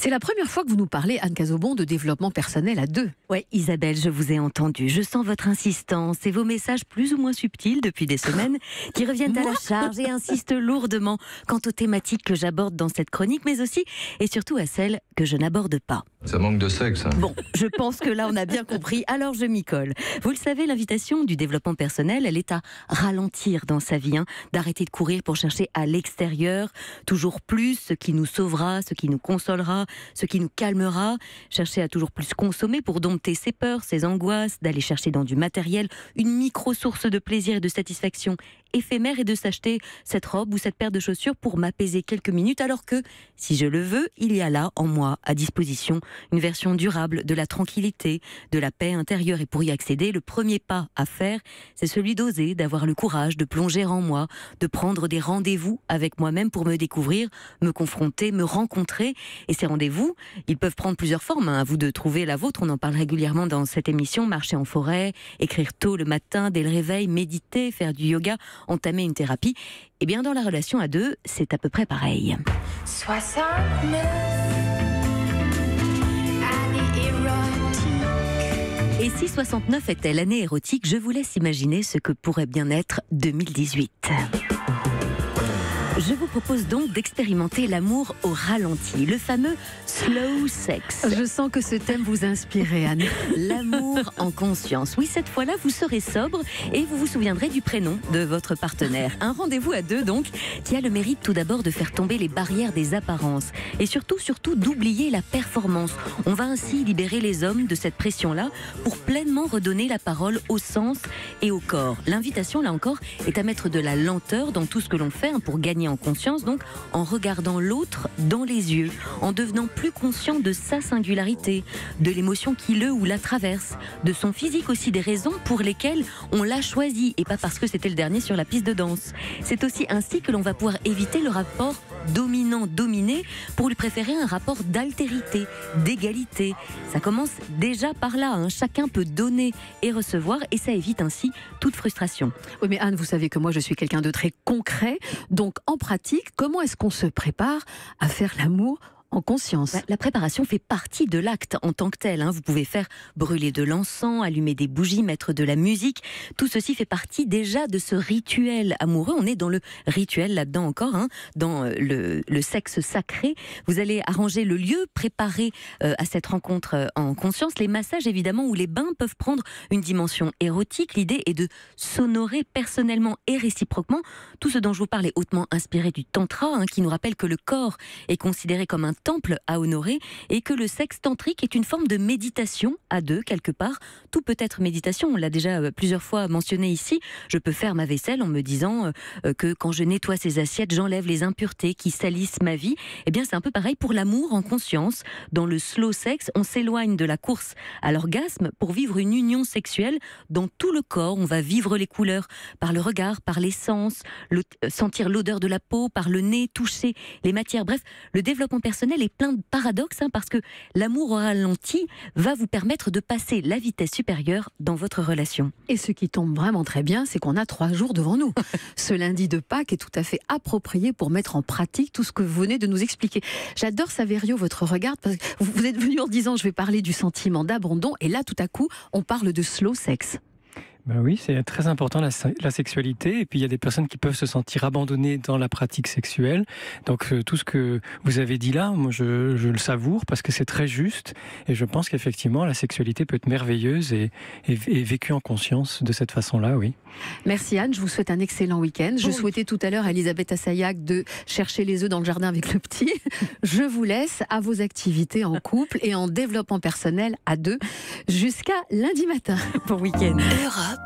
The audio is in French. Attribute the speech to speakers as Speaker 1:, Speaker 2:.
Speaker 1: C'est la première fois que vous nous parlez, Anne Cazobon, de développement personnel à deux.
Speaker 2: Ouais, Isabelle, je vous ai entendu. Je sens votre insistance et vos messages plus ou moins subtils depuis des semaines qui reviennent à la charge et insistent lourdement quant aux thématiques que j'aborde dans cette chronique, mais aussi et surtout à celles que je n'aborde pas.
Speaker 3: Ça manque de sexe. Hein.
Speaker 2: Bon, je pense que là on a bien compris, alors je m'y colle. Vous le savez, l'invitation du développement personnel, elle est à ralentir dans sa vie, d'arrêter de courir pour chercher à l'extérieur toujours plus ce qui nous sauvera, ce qui nous consolera, ce qui nous calmera, chercher à toujours plus consommer pour dompter ses peurs, ses angoisses, d'aller chercher dans du matériel une micro-source de plaisir et de satisfaction éphémère et de s'acheter cette robe ou cette paire de chaussures pour m'apaiser quelques minutes, alors que, si je le veux, il y a là, en moi, à disposition, une version durable de la tranquillité, de la paix intérieure. Et pour y accéder, le premier pas à faire, c'est celui d'oser, d'avoir le courage de plonger en moi, de prendre des rendez-vous avec moi-même pour me découvrir, me confronter, me rencontrer. Et ces rendez-vous, ils peuvent prendre plusieurs formes. À vous de trouver la vôtre. On en parle régulièrement dans cette émission. Marcher en forêt, écrire tôt le matin, dès le réveil, méditer, faire du yoga, entamer une thérapie. Eh bien, dans la relation à deux, c'est à peu près pareil.
Speaker 4: 69 années érotiques.
Speaker 2: Et si 69 était l'année érotique, je vous laisse imaginer ce que pourrait bien être 2018. Je vous propose donc d'expérimenter l'amour au ralenti, le fameux slow sex.
Speaker 1: Je sens que ce thème vous inspire, Anne.
Speaker 2: L'amour en conscience. Oui, cette fois-là, vous serez sobre et vous vous souviendrez du prénom de votre partenaire. Un rendez-vous à deux, donc, qui a le mérite tout d'abord de faire tomber les barrières des apparences et surtout d'oublier la performance. On va ainsi libérer les hommes de cette pression-là pour pleinement redonner la parole au sens et au corps. L'invitation, là encore, est à mettre de la lenteur dans tout ce que l'on fait pour gagner en conscience, donc en regardant l'autre dans les yeux, en devenant plus conscient de sa singularité, de l'émotion qui le ou la traverse, de son physique aussi, des raisons pour lesquelles on l'a choisi et pas parce que c'était le dernier sur la piste de danse. C'est aussi ainsi que l'on va pouvoir éviter le rapport dominant-dominé pour lui préférer un rapport d'altérité, d'égalité. Ça commence déjà par là, chacun peut donner et recevoir et ça évite ainsi toute frustration.
Speaker 1: Oui, mais Anne, vous savez que moi je suis quelqu'un de très concret, donc en pratique, comment est-ce qu'on se prépare à faire l'amour en conscience?
Speaker 2: La préparation fait partie de l'acte en tant que tel. Vous pouvez faire brûler de l'encens, allumer des bougies, mettre de la musique. Tout ceci fait partie déjà de ce rituel amoureux. On est dans le rituel là-dedans encore, dans le sexe sacré. Vous allez arranger le lieu, préparer à cette rencontre en conscience. Les massages, évidemment, ou les bains peuvent prendre une dimension érotique. L'idée est de s'honorer personnellement et réciproquement. Tout ce dont je vous parle est hautement inspiré du tantra, qui nous rappelle que le corps est considéré comme un temple à honorer et que le sexe tantrique est une forme de méditation à deux quelque part. Tout peut être méditation, on l'a déjà plusieurs fois mentionné ici. Je peux faire ma vaisselle en me disant que quand je nettoie ces assiettes, j'enlève les impuretés qui salissent ma vie. Eh bien c'est un peu pareil pour l'amour en conscience. Dans le slow sex, on s'éloigne de la course à l'orgasme pour vivre une union sexuelle dans tout le corps. On va vivre les couleurs par le regard, par les sens, sentir l'odeur de la peau, par le nez, toucher les matières. Bref, le développement personnel est plein de paradoxes parce que l'amour au ralenti va vous permettre de passer la vitesse supérieure dans votre relation.
Speaker 1: Et ce qui tombe vraiment très bien, c'est qu'on a 3 jours devant nous. Ce lundi de Pâques est tout à fait approprié pour mettre en pratique tout ce que vous venez de nous expliquer. J'adore, Saverio, votre regard, parce que vous êtes venu en disant je vais parler du sentiment d'abandon et là tout à coup on parle de slow sex.
Speaker 5: Ben oui, c'est très important la sexualité. Et puis il y a des personnes qui peuvent se sentir abandonnées dans la pratique sexuelle. Donc tout ce que vous avez dit là, moi je le savoure parce que c'est très juste. Et je pense qu'effectivement la sexualité peut être merveilleuse et vécue en conscience de cette façon-là, oui.
Speaker 1: Merci Anne, je vous souhaite un excellent week-end. Je souhaitais tout à l'heure à Elisabeth Assayag de chercher les œufs dans le jardin avec le petit. Je vous laisse à vos activités en couple et en développement personnel à deux jusqu'à lundi matin.
Speaker 2: Bon week-end.
Speaker 4: Europe